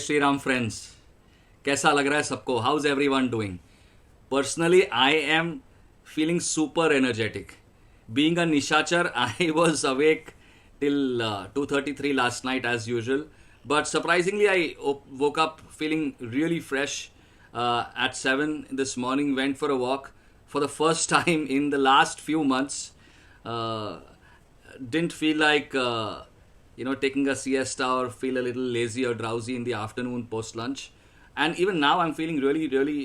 Shri Ram friends, कैसा लग रहा है सबको? How's everyone doing? Personally, I am feeling super energetic. Being a Nishachar, I was awake till 2:33 last night as usual. But surprisingly, I woke up feeling really fresh at 7 this morning. Went for a walk for the first time in the last few months. Didn't feel like taking a siesta or feel a little lazy or drowsy in the afternoon post lunch. And even now, I'm feeling really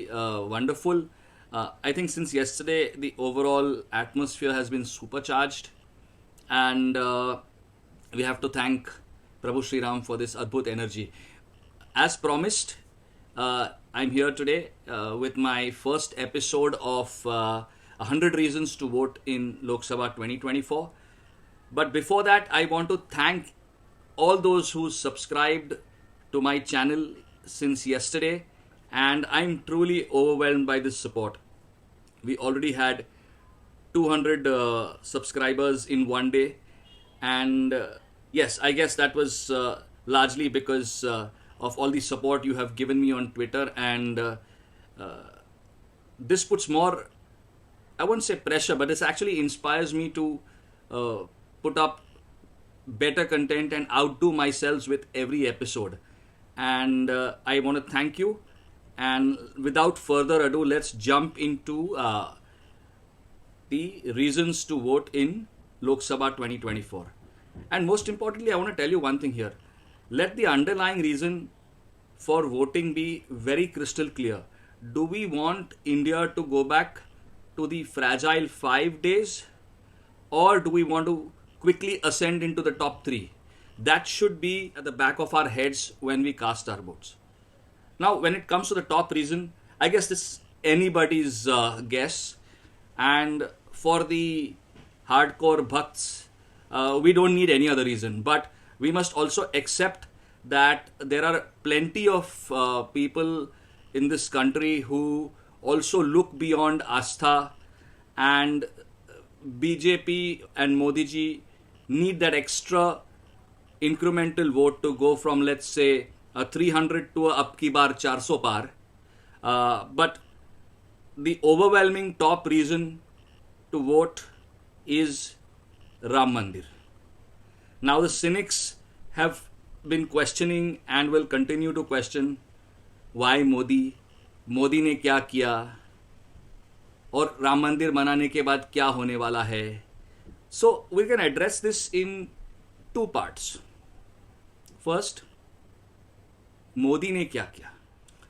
wonderful. I think since yesterday, the overall atmosphere has been supercharged, and we have to thank Prabhu Sri Ram for this Adbhut energy. As promised, I'm here today with my first episode of 100 Reasons to Vote in Lok Sabha 2024. But before that, I want to thank all those who subscribed to my channel since yesterday, and I'm truly overwhelmed by this support. We already had 200 subscribers in one day, and yes, I guess that was largely because of all the support you have given me on Twitter, and this puts more, I won't say pressure, but this actually inspires me to put up better content and outdo myself with every episode. And I want to thank you. And without further ado, let's jump into the reasons to vote in Lok Sabha 2024. And most importantly, I want to tell you one thing here. Let the underlying reason for voting be very crystal clear. Do we want India to go back to the fragile 5 days, or do we want to quickly ascend into the top 3? That should be at the back of our heads when we cast our votes. Now, when it comes to the top reason, I guess this is anybody's guess. And for the hardcore bhakts, we don't need any other reason. But we must also accept that there are plenty of people in this country who also look beyond Astha, and BJP and Modi ji need that extra incremental vote to go from, let's say, a 300 to a up ki bar 400 par. But the overwhelming top reason to vote is Ram Mandir. Now the cynics have been questioning and will continue to question why Modi ने क्या किया और राम मंदिर बनाने के बाद क्या होने वाला है. So we can address this in two parts. First, Modi ने क्या किया?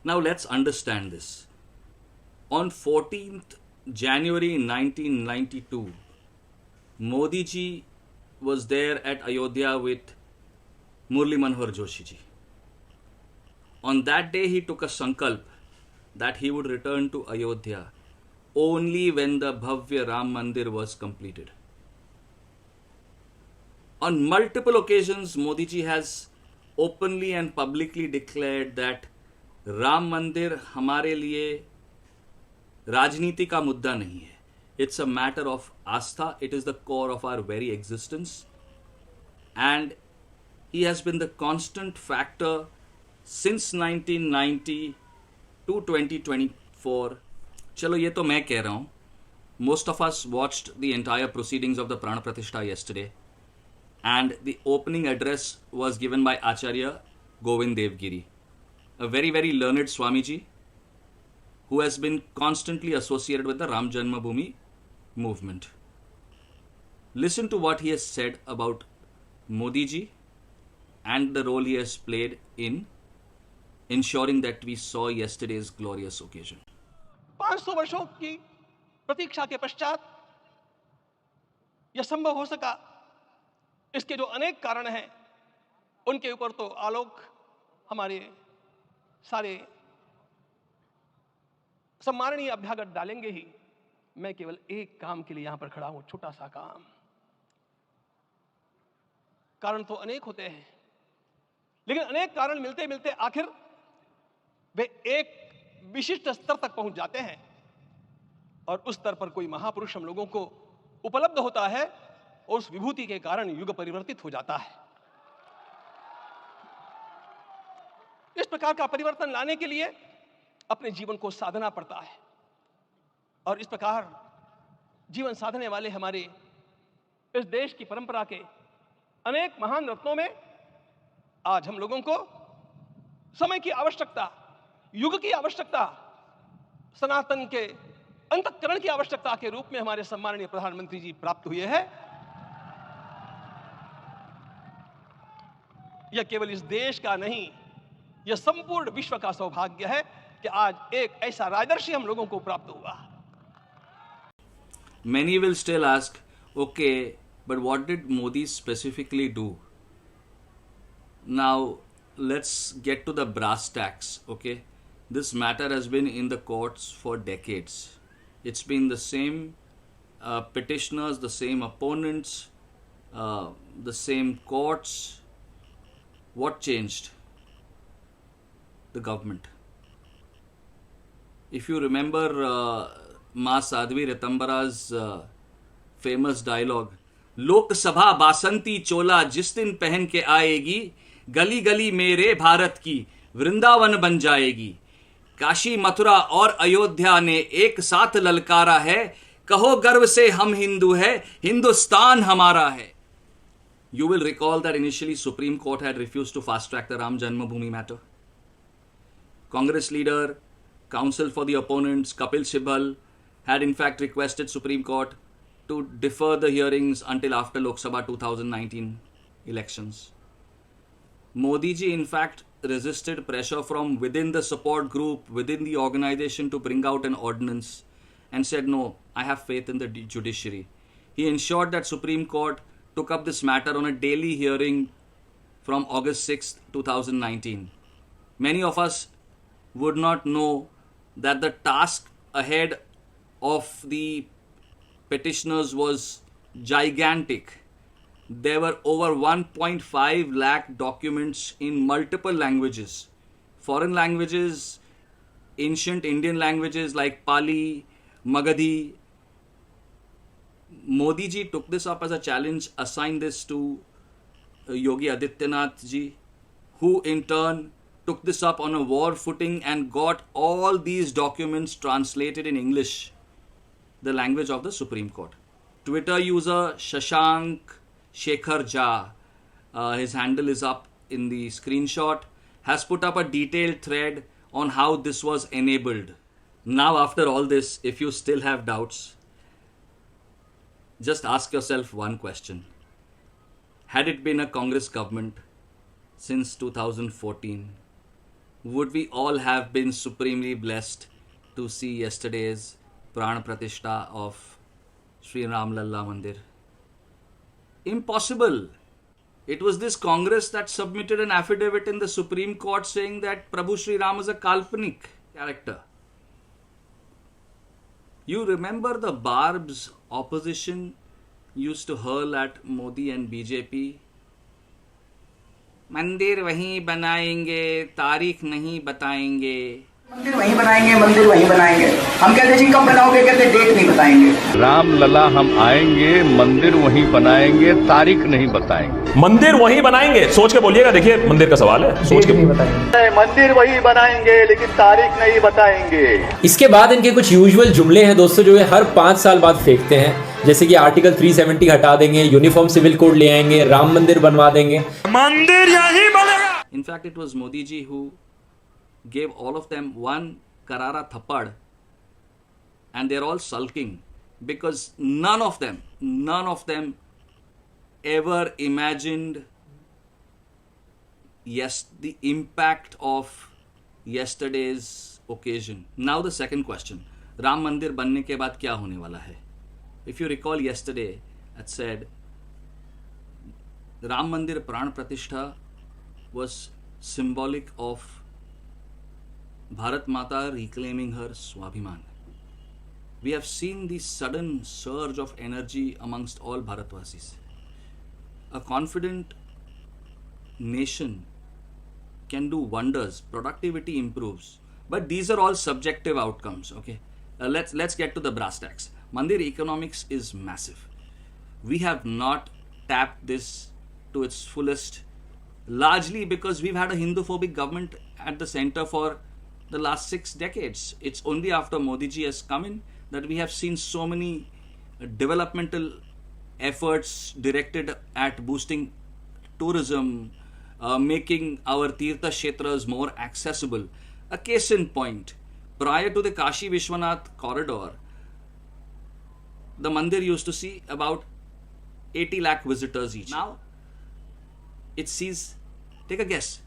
Now let's understand this. On 14th January 1992, Modi ji was there at Ayodhya with Murli Manohar Joshi ji. On that day, he took a sankalp that he would return to Ayodhya only when the Bhavya Ram Mandir was completed. On multiple occasions, Modi ji has openly and publicly declared that Ram Mandir हमारे लिए राजनीति का मुद्दा नहीं है. It's a matter of Astha. It is the core of our very existence. And he has been the constant factor since 1990 to 2024. चलो ये तो मैं कह रहा हूँ. Most of us watched the entire proceedings of the Pran Pratishtha yesterday. And the opening address was given by Acharya Govind Devgiri, a very learned Swamiji who has been constantly associated with the Ram Janmabhoomi movement. Listen to what he has said about Modi ji and the role he has played in ensuring that we saw yesterday's glorious occasion. 500 वर्षों की प्रतीक्षा के पश्चात यह संभव हो सका. इसके जो अनेक कारण हैं, उनके ऊपर तो आलोक हमारे सारे सम्माननीय अभ्यागत डालेंगे ही. मैं केवल एक काम के लिए यहां पर खड़ा हूं, छोटा सा काम. कारण तो अनेक होते हैं, लेकिन अनेक कारण मिलते मिलते आखिर वे एक विशिष्ट स्तर तक पहुंच जाते हैं, और उस स्तर पर कोई महापुरुष हम लोगों को उपलब्ध होता है, और उस विभूति के कारण युग परिवर्तित हो जाता है. इस प्रकार का परिवर्तन लाने के लिए अपने जीवन को साधना पड़ता है। और इस प्रकार जीवन साधने वाले हमारे इस देश की परंपरा के अनेक महान रत्नों में आज हम लोगों को समय की आवश्यकता, युग की आवश्यकता, सनातन के अंतःकरण की आवश्यकता के रूप में हमारे सम्माननीय प्रधानमंत्री जी प्राप्त हुए हैं। यह केवल इस देश का नहीं, यह संपूर्ण विश्व का सौभाग्य है कि आज एक ऐसा राजदर्शी हम लोगों को प्राप्त हुआ। Many will still ask, okay, but what did Modi specifically do? Now, let's get to the brass tacks, okay? This matter has been in the courts for decades. It's been the same petitioners, the same opponents, the same courts. What changed? The government. If you remember Ma Sadhvi Ritambara's famous dialogue, Lok Sabha बासंती चोला जिस दिन पहन के आएगी, गली गली मेरे भारत की वृंदावन बन जाएगी। काशी, मथुरा और अयोध्या ने एक साथ ललकारा है, कहो गर्व से हम हिंदू है, हिंदुस्तान हमारा है। You will recall that initially Supreme Court had refused to fast track the Ram Janmabhoomi matter. Congress leader, counsel for the opponents, Kapil Sibal, had in fact requested Supreme Court to defer the hearings until after Lok Sabha 2019 elections. Modi ji in fact resisted pressure from within the support group, within the organization to bring out an ordinance and said, no, I have faith in the judiciary. He ensured that Supreme Court took up this matter on a daily hearing from August 6, 2019. Many of us would not know that the task ahead of the petitioners was gigantic. There were over 1.5 lakh documents in multiple languages. Foreign languages, ancient Indian languages like Pali, Magadhi. Modi ji took this up as a challenge, assigned this to Yogi Adityanath ji, who in turn took this up on a war footing and got all these documents translated in English, the language of the Supreme Court. Twitter user Shashank Shekhar Jha, his handle is up in the screenshot, has put up a detailed thread on how this was enabled. Now after all this, if you still have doubts, just ask yourself one question. Had it been a Congress government since 2014, would we all have been supremely blessed to see yesterday's Pran Pratishtha of Sri Ram Lalla Mandir? Impossible. It was this Congress that submitted an affidavit in the Supreme Court saying that Prabhu Sri Ram is a kalpanik character. You remember the barbs opposition used to hurl at Modi and BJP? मंदिर वहीं बनाएंगे, तारीख नहीं बताएंगे। मंदिर वहीं बनाएंगे, मंदिर वहीं बनाएंगे। हम कहते जी कब बनाओगे, कहते डेट नहीं बताएंगे। राम लला हम आएंगे, मंदिर वहीं बनाएंगे, तारीख नहीं बताएंगे। मंदिर वहीं बनाएंगे, सोच के बोलिएगा। देखिए मंदिर का सवाल है, सोच के नहीं बताएंगे। मंदिर वहीं बनाएंगे लेकिन तारीख नहीं बताएंगे। इसके बाद इनके कुछ यूजुअल जुमले हैं दोस्तों, जो ये हर 5 साल बाद फेंकते हैं, जैसे कि आर्टिकल 370 हटा देंगे, यूनिफॉर्म सिविल कोड ले आएंगे, राम मंदिर बनवा देंगे, मंदिर यहीं बनेगा। In fact, it was Modi ji who gave all of them one karara thappad, and they're all sulking because none of them ever imagined the impact of yesterday's occasion. Now the second question, Ram Mandir बनने के बाद क्या होने वाला है? If you recall yesterday, I said Ram Mandir Pran Pratishtha was symbolic of Bharat Mata reclaiming her swabhiman. We have seen the sudden surge of energy amongst all Bharatvasis. A confident nation can do wonders, productivity improves, but these are all subjective outcomes. Okay, let's get to the brass tacks. Mandir economics is massive. We have not tapped this to its fullest, largely because we've had a Hindu-phobic government at the center for the last 6 decades. It's only after Modi ji has come in that we have seen so many developmental efforts directed at boosting tourism, making our Tirtha Kshetras more accessible. A case in point, prior to the Kashi Vishwanath corridor, the Mandir used to see about 80 lakh visitors each. Now, it sees, take a guess,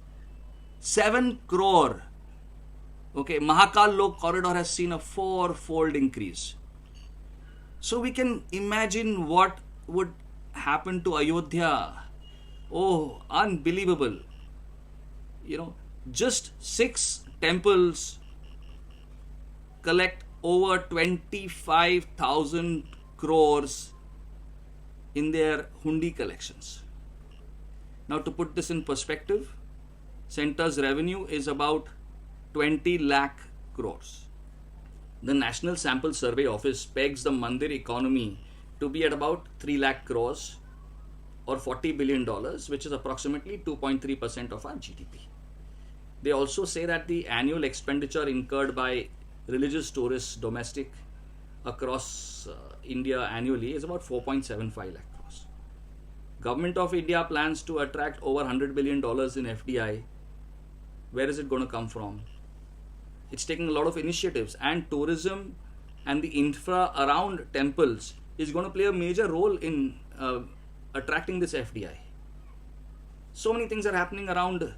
7 crore. Okay, Mahakal Lok corridor has seen a 4-fold increase. So we can imagine what would happen to Ayodhya. Oh, unbelievable. Just 6 temples collect over 25,000 crores in their hundi collections. Now, to put this in perspective, center's revenue is about 20 lakh crores. The National Sample Survey Office pegs the Mandir economy to be at about 3 lakh crores or $40 billion, which is approximately 2.3% of our GDP. They also say that the annual expenditure incurred by religious tourists domestic across India annually is about 4.75 lakh crores. Government of India plans to attract over $100 billion in FDI. Where is it going to come from? It's taking a lot of initiatives, and tourism and the infra around temples is going to play a major role in attracting this FDI. So many things are happening around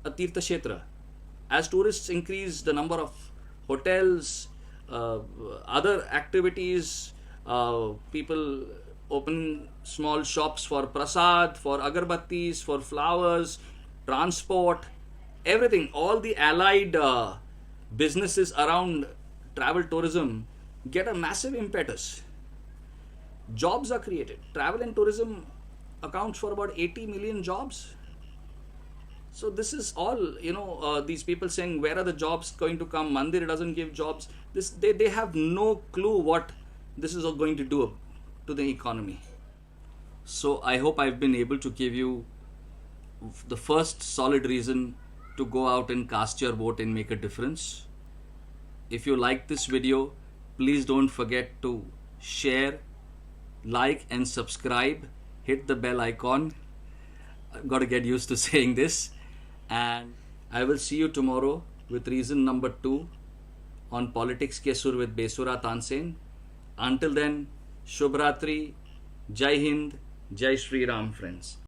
a Tirtha Kshetra. As tourists increase, the number of hotels, other activities, people open small shops for prasad, for agarbattis, for flowers, transport, everything, all the allied businesses around travel tourism get a massive impetus. Jobs are created. Travel and tourism accounts for about 80 million jobs. So this is all, these people saying, where are the jobs going to come? Mandir doesn't give jobs. They have no clue what this is going to do to the economy. So I hope I've been able to give you the first solid reason to go out and cast your vote and make a difference. If you like this video, please don't forget to share, like and subscribe. Hit the bell icon. I've got to get used to saying this. And I will see you tomorrow with reason number 2 on Politics Ke Sur with Besura Tansen. Until then, Shubhratri, Jai Hind, Jai Shri Ram, friends.